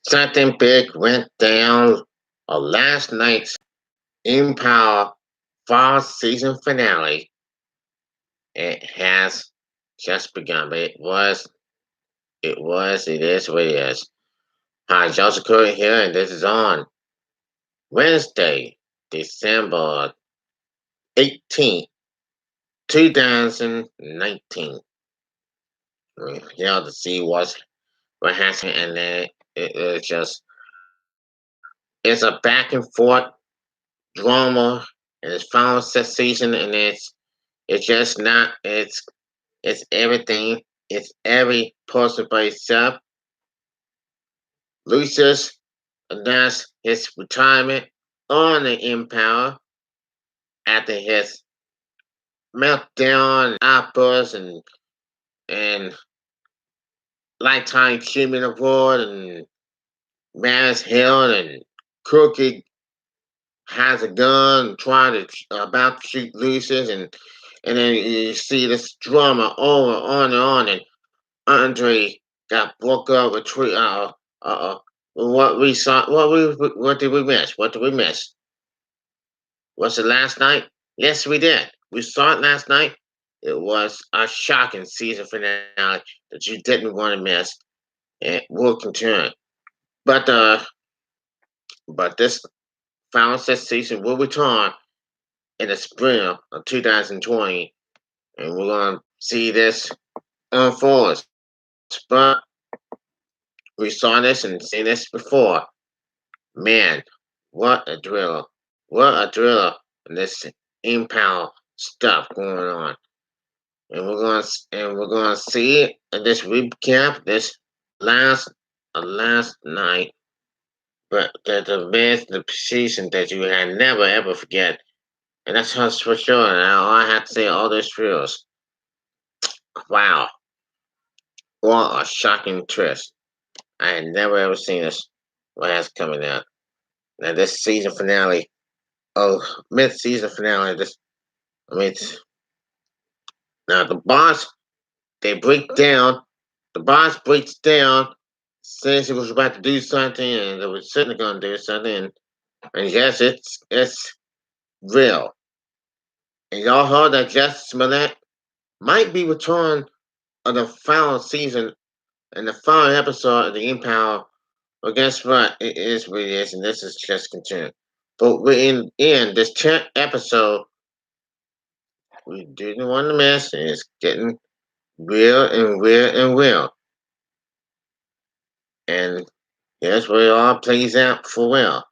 Something big went down on last night's Empower fall season finale. It has just begun, but it is what it is. Hi, Joseph Crudup here, and this is on Wednesday, December 18th, 2019. We're here to see what has happened, and then it's a back and forth drama, and it's final set season, and it's just not it's everything. It's every person by itself. Lucius announced his retirement on the Empower after his meltdown outburst and lifetime achievement award and Maris Hill and Crooked has a gun trying to about to shoot Lucius and then you see this drama over on and on and Andre got broke up with what we saw. What did we miss? What did we miss? Was it last night? Yes, we did. We saw it last night. It was a shocking season finale that you didn't want to miss, and we'll continue. But this final set season will return in the spring of 2020, and we're gonna see this unfold. But we saw this and seen this before. Man, what a driller. What a driller in this impound stuff going on. And we're gonna see it in this recap, this last last night, but the events, the precision that you had never ever forget. And that's us for sure. And all I have to say, all those drills. Wow. What a shocking twist. I had never ever seen this last coming out. Now this season finale, oh, mid-season finale. I mean, now the boss they break down. The boss breaks down, says he was about to do something, and they were certainly going to do something. And yes, it's real. And y'all heard that Justice Smollett might be returned on the final season and the final episode of the Empower. Well, guess what? It is what it is, and this is just continuing. But we're in this 10th episode. We didn't want to miss, and it's getting real and real and real. And here's where it all plays out for real.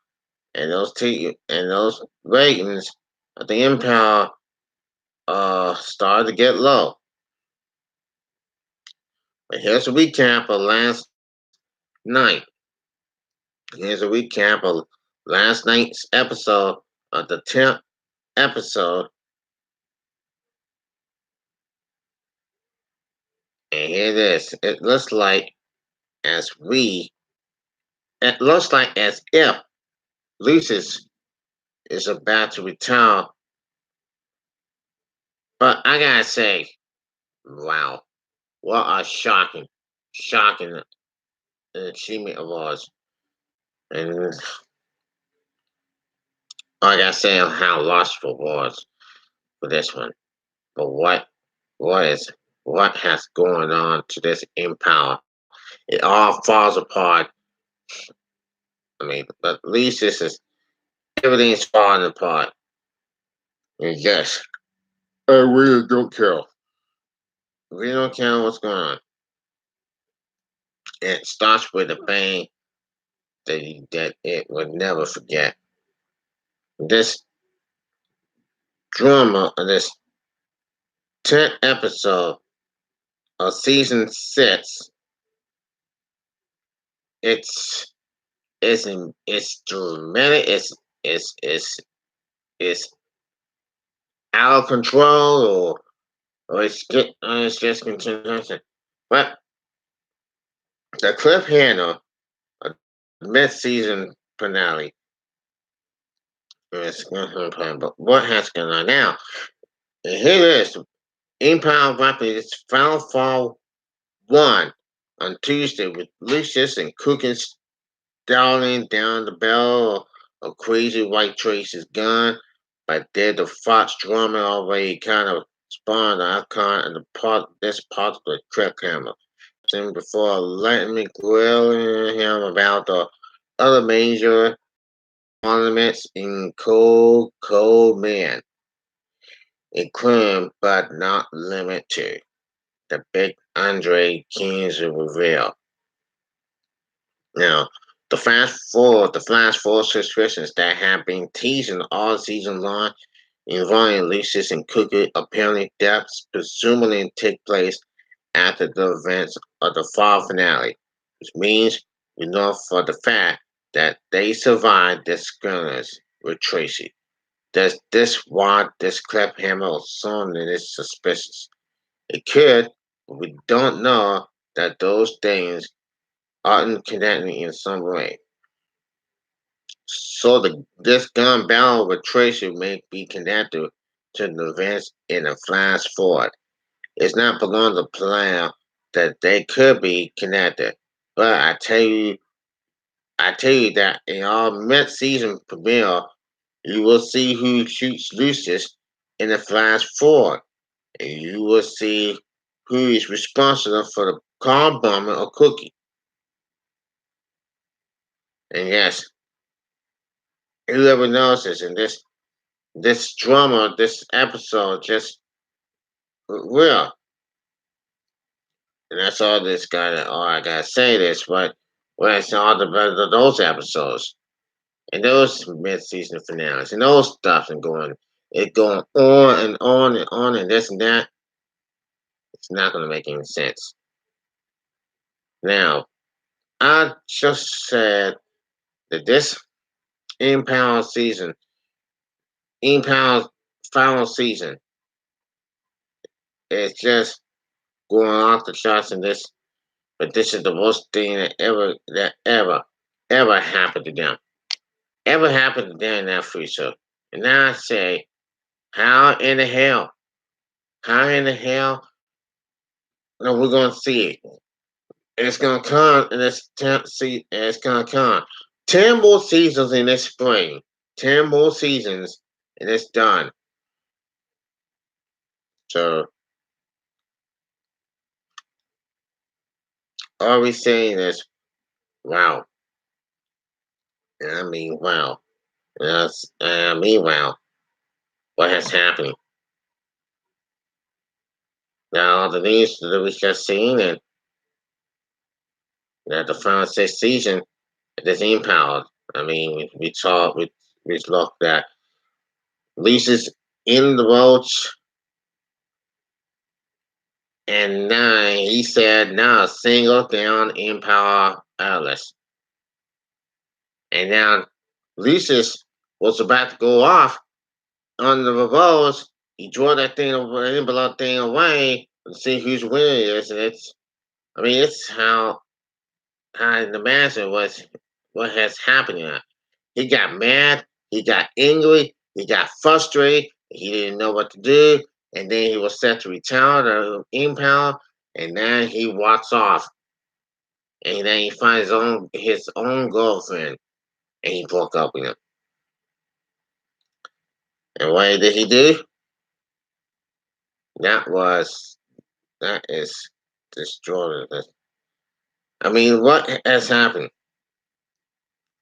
And those ratings of the Empire started to get low. But here's a recap of last night. Here's a recap of last night's episode of the 10th episode. And here it is. As we it looks like as if Lucius is about to retire. But I gotta say, wow, what a shocking achievement of ours. And I gotta say how lustful it was for this one. But what is what has going on to this Empower? It all falls apart. I mean, but at least this is everything's falling apart. And yes, I really don't care. We don't care what's going on. It starts with a bang that it would never forget. This drama of this 10th episode of season 6, it's it's dramatic, it's out of control or it's just continuation. But the cliffhanger of mid-season finale is but what has gone on now? And here it is. Empire Rapid its final fall 1 on Tuesday with Lucius and Cookins dialing down the barrel of crazy white Tracy's gun, but did the Fox drummer already kind of spawned the icon and the part this part of the trip camera. Soon before letting me grill him about the other major ornaments in Cold Man, including but not limited to the big Andre King's reveal. Now, the flash forward suspicions that have been teasing all season long involving Lucius and Cookie apparently deaths presumably take place after the events of the fall finale, which means we know for the fact that they survived the skirmish with Tracy. Does this why this cliffhanger song is suspicious? It could, but we don't know that those things aren't connected in some way. So this gun battle with Tracy may be connected to the events in a flash forward. It's not beyond the plan that they could be connected. But I tell you that in our mid-season premiere, you will see who shoots Lucius in the flash forward, and you will see who is responsible for the car bombing of Cookie. And yes, whoever knows this, and this drama, this episode, just real. And that's all this guy. Oh, I gotta say this, but well, it's all the those episodes and those mid-season finales and those stuff and going on and on and on and this and that. It's not gonna make any sense. Now, I just said that this impound season, impound final season, is just going off the charts in this. But this is the worst thing that ever happened to them. Ever happened to them in that free show. And now I say, how in the hell? How in the hell? No, we're gonna see it. It's gonna come and it's gonna come. 10 more seasons in this spring. 10 more seasons and it's done. So all we saying is wow. And I mean wow. Yes, I mean wow. What has happened? Now the news that we just seen and that the final six season is empowered. I mean we looked at Lisa's in the roach and now he said now single down empower Alice. And now Lucius was about to go off on the revolves. He drew that envelope thing away and see whose winner it is. And it's how I can imagine what has happened here. He got mad, he got angry, he got frustrated, he didn't know what to do, and then he was set to retire or impound, and then he walks off. And then he finds his own girlfriend and he broke up with him. And what did he do? That is destroyed. I mean, what has happened?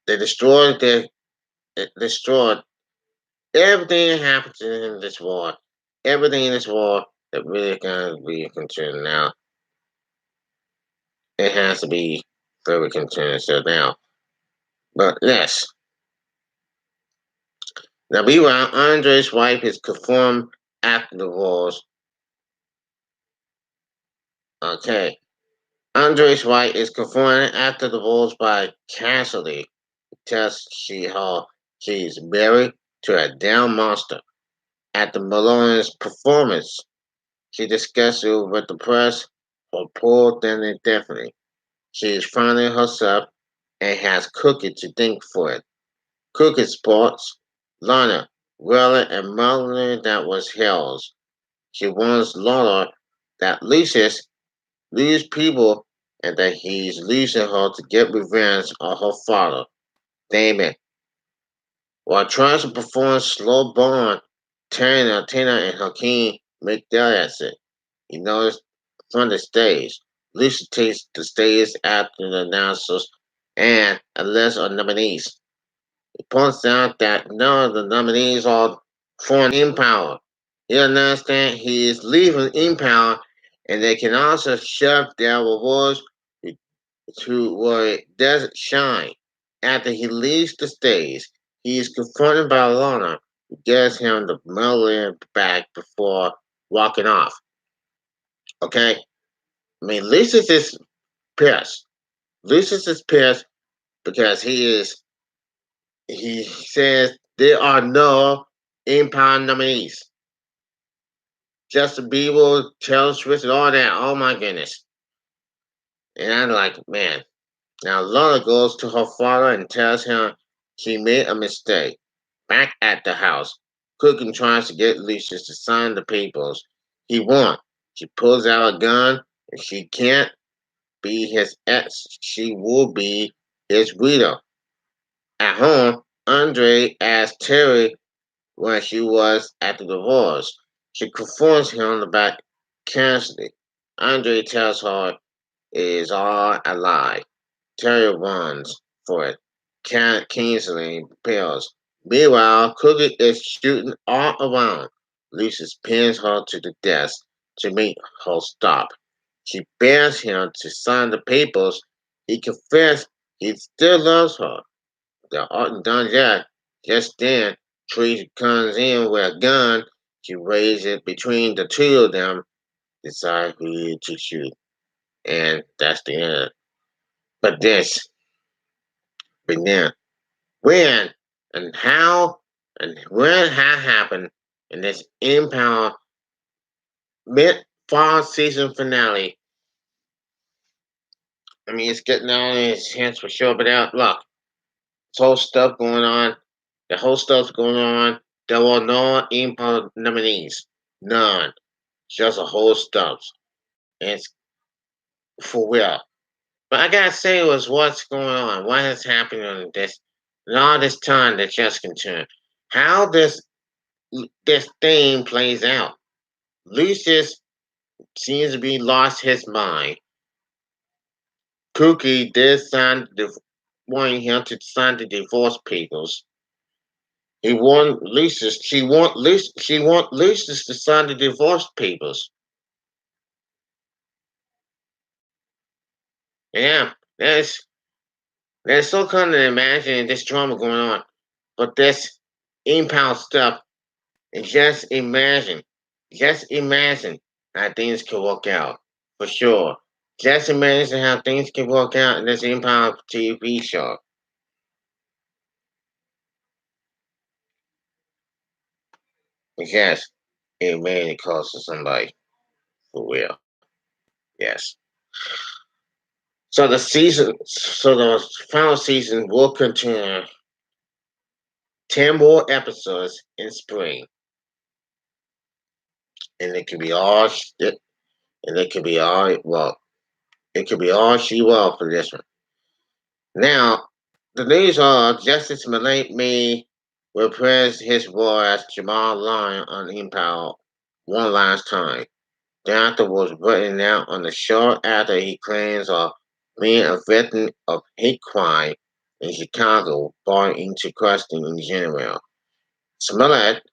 They destroyed everything that happened in this war. Everything in this war that really can be concerned now. It has to be very concerned. So now, but yes. Now, meanwhile, Andre's wife is confirmed after the wars. Okay. Andre's wife is confirmed after the wars by Cassidy. Tells she's married to a down monster. At the Malone's performance, she discussed it with the press for poor then indefinitely. She is finding herself and has Cookie to thank for it. Cookie sports Lana, Rella, and Melanie that was hell's. She warns Lana that Lucius lose people and that he's leasing her to get revenge on her father, Damon. While trying to perform slow burn, Tina and Hakeem make their exit. He noticed from the stage. Lucy takes the stage after the announcers and a list of nominees. He points out that none of the nominees are for an Empower. He understands he is leaving Empower and they can also shove their rewards to where it doesn't shine. After he leaves the stage, he is confronted by Lorna, who gives him the medal back before walking off. Okay? I mean, Lucius is pissed. Lucius is pissed because he says there are no Empire nominees. Justin Bieber, Taylor Swift, and all that. Oh my goodness. And I'm like, man. Now Laura goes to her father and tells him she made a mistake. Back at the house, Cooking tries to get Lucius to sign the papers. He won't. She pulls out a gun and she can't be his ex. She will be his widow. At home, Andre asks Terry where she was at the divorce. She confronts him about Cassidy. Andre tells her it is all a lie. Terry runs for it, canceling pills. Meanwhile, Cookie is shooting all around. Lisa pins her to the desk to make her stop. She begs him to sign the papers. He confesses he still loves her. They aren't done yet. Just then, Tree comes in with a gun. She raises it between the two of them, decide who to shoot. And that's the end. But this, but then, when and how and when it happened in this Empower mid fall season finale. I mean, it's getting on in his hands for sure, but now, look, this whole stuff going on, the whole stuff's going on. There were no Empower nominees. None. Just a whole stuff. And it's for real. But I gotta say was what's going on, what has happened in this in all this time that just concerned. How this thing plays out. Lucius seems to be lost his mind. Cookie did sign wanting him to sign the divorce papers. He want Lucius. She want Lucius to sign the divorce papers. Yeah, there's so kind of imagining this drama going on, but this impound stuff. And just imagine how things could work out for sure. Just imagine how things can work out in this Empire TV show. Yes, it may cost somebody for real. Yes. So the final season will continue 10 more episodes in spring, and it could be all, and it could be all well, it could be all she will for this one. Now, the news are Justice Malay may reprise his role as Jamal Lyon on Empire one last time. The actor was written out on the show after he claims of being a victim of hate crime in Chicago brought into question in general. Smollett,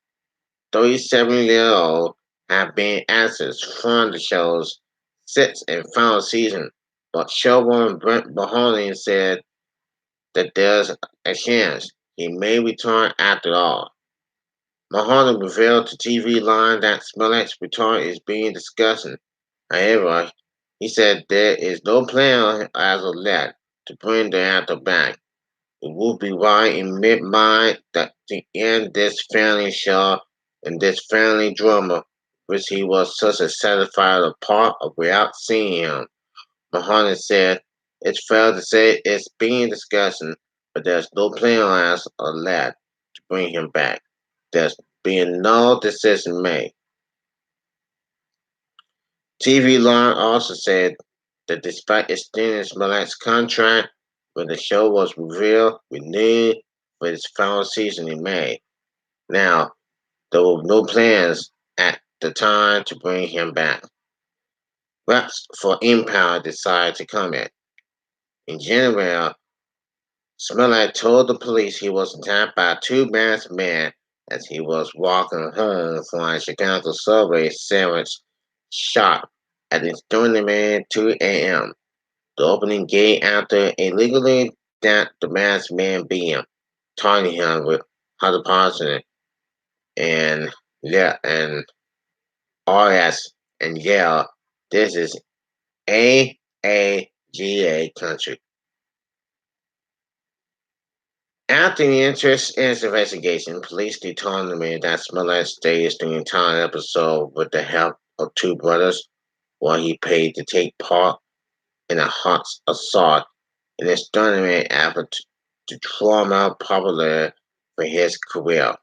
37-year-old, have been absent from the show's sixth and final season, but showrunner Brent Mahoney said that there's a chance he may return after all. Mahoney revealed to TV Line that Smollett's return is being discussed. However, he said there is no plan as of yet to bring the actor back. It would be right in mid-mind that to end this family show and this family drama, which he was such a satisfied part of without seeing him. Mahoney said, it's fair to say it's being discussed, but there's no plan as of yet to bring him back. There's been no decision made. TV Line also said that despite extending Smollett's contract when the show was renewed for its final season in May. Now, there were no plans at the time to bring him back. Reps for Empower decided to comment. In January, Smollett told the police he was attacked by two masked men as he was walking home from a Chicago subway sandwich shop at its 2 a.m. The opening gate after illegally that the masked man beat him, taunting him with Holocaust and yeah and RS and yell, "This is AAGA country." After the interest in its investigation, police determined that Smollett staged the entire episode with the help of two brothers while he paid to take part in a hot assault in his tournament effort to trauma popular for his career.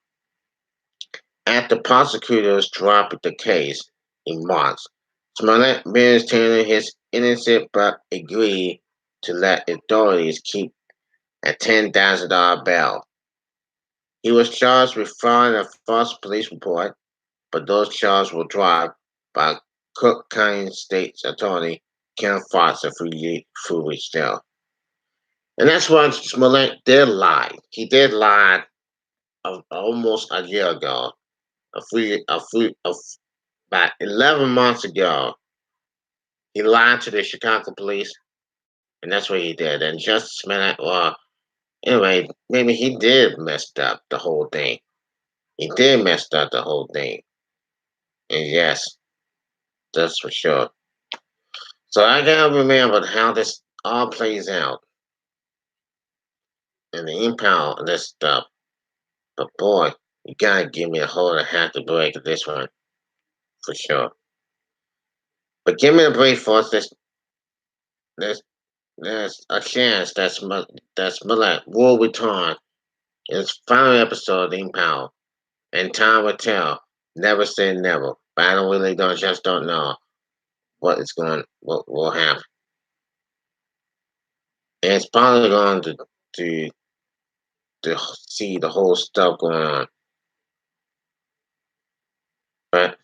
After prosecutors dropped the case in March, Smollett maintained his innocence but agreed to let authorities keep a $10,000 bail. He was charged with filing a false police report, but those charges were dropped by Cook County State's Attorney Ken Fox a few weeks later. And that's why Smollett did lie. He did lie almost a year ago, about 11 months ago. He lied to the Chicago police, and that's what he did. And Justice Smollett, well, anyway, maybe he did messed up the whole thing. He did messed up the whole thing. And yes, that's for sure. So I gotta remember how this all plays out and the impact of this stuff. But boy, you gotta give me a whole half the break of this one for sure. But give me a break for us. There's, there's a chance that Smollett will return in his final episode of Impact, and time will tell. Never say never. But I don't really don't know what will happen. And it's probably going to to see the whole stuff going on. But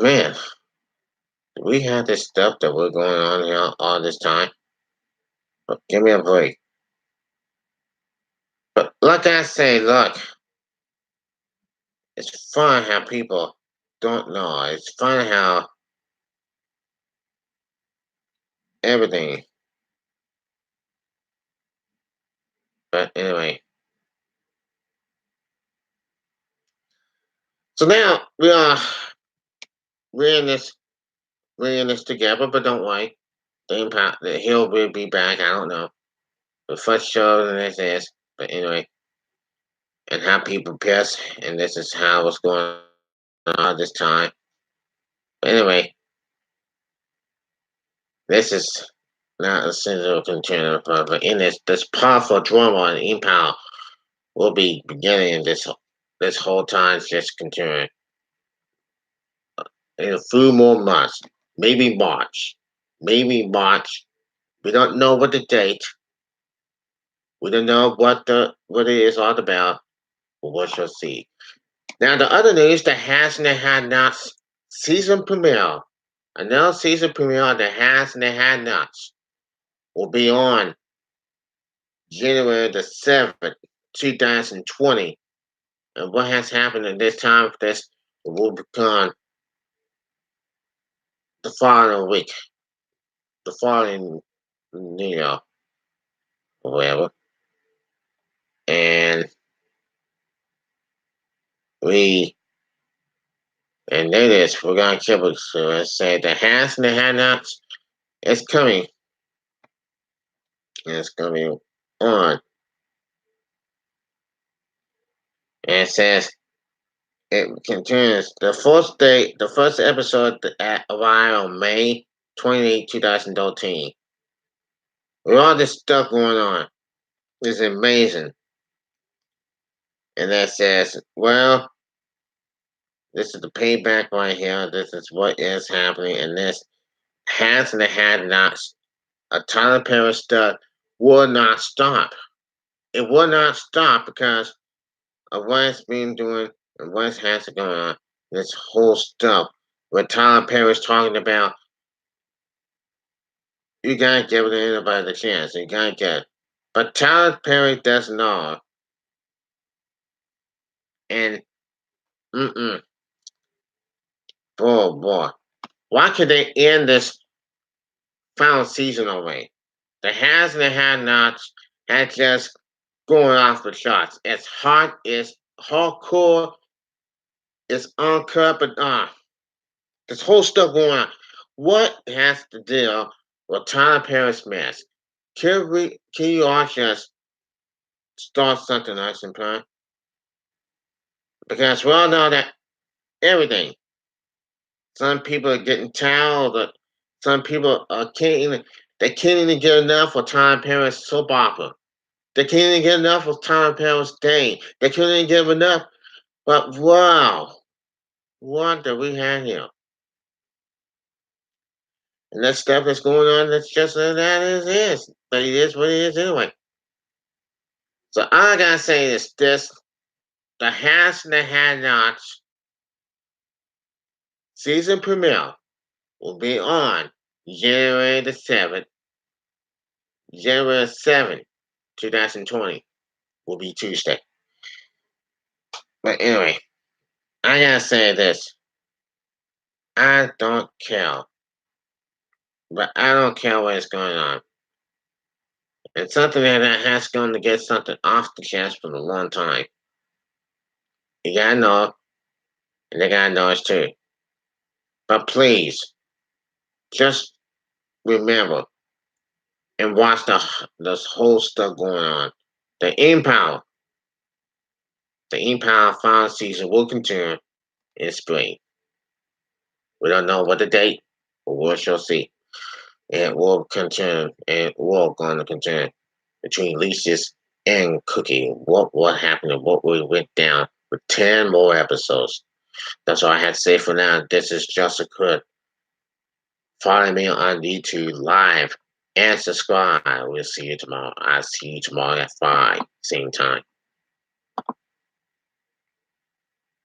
man, we had this stuff that we're going on here all this time. But give me a break. But like I say, look, it's fun how people don't know. It's fun how everything. But anyway, so now we're in this we're in this together. But don't worry, the hill will be back. I don't know the first show than this is. But anyway, and how people piss, and this is how it's going on all this time. But anyway, this is not a single container, but in this powerful drama and impact will be beginning this whole time just continuing in a few more months, maybe March, maybe March. We don't know what the date. We don't know what it is all about, but we shall see. Now the other news, the Has and the Had Nots season premiere. Another season premiere of the Has and the Had Nots will be on January the 7th, 2020. And what has happened at this time, this will become the following week, the following year, or whatever. And we, and then this, we're going to keep it, so let's say the Has and the Had Nots is coming. And it's coming on. And it says, it continues. The first episode arrived on May 28, 2013. With all this stuff going on, it's amazing. And that says, well, This is the payback right here. This is what is happening, and this has and had not. A Tyler Perry stunt will not stop. It will not stop because of what it's been doing and what has going on. This whole stuff. What Tyler Perry's talking about, you gotta give it anybody the chance. You gotta get it. But Tyler Perry doesn't know. And, mm-mm. Oh, boy. Why could they end this final season already? The has and the had nots had just going off the charts. It's hot, it's hardcore, it's uncut, but this whole stuff going on. What has to deal with Tyler Perry's mess? Can you all just start something nice and plan? Because we all know that everything. Some people are getting tired. Some people they can't even get enough of Tyler Perry's soap opera. They can't even get enough of Tyler Perry's day. They couldn't even get enough. But wow, what do we have here? And that stuff that's going on, that's just that is. But it is what it is anyway. So all I gotta say is this: the Has and the Had Nots season premiere will be on January the 7th. January 7th, 2020 will be Tuesday. But anyway, I gotta say this. I don't care. But I don't care what is going on. It's something that has going to get something off the chest for a long time. You gotta know, and they gotta know it too. But please, just remember and watch this whole stuff going on. The Empower, the Empower final season will continue in spring. We don't know what the date, but we shall see. It will continue, and we're going to continue between Lisa's and Cookie. What happened and what we went down with 10 more episodes. That's all I had to say for now. This is Joseph Crudup. Follow me on YouTube live and subscribe. We'll see you tomorrow. I'll see you tomorrow at 5, same time.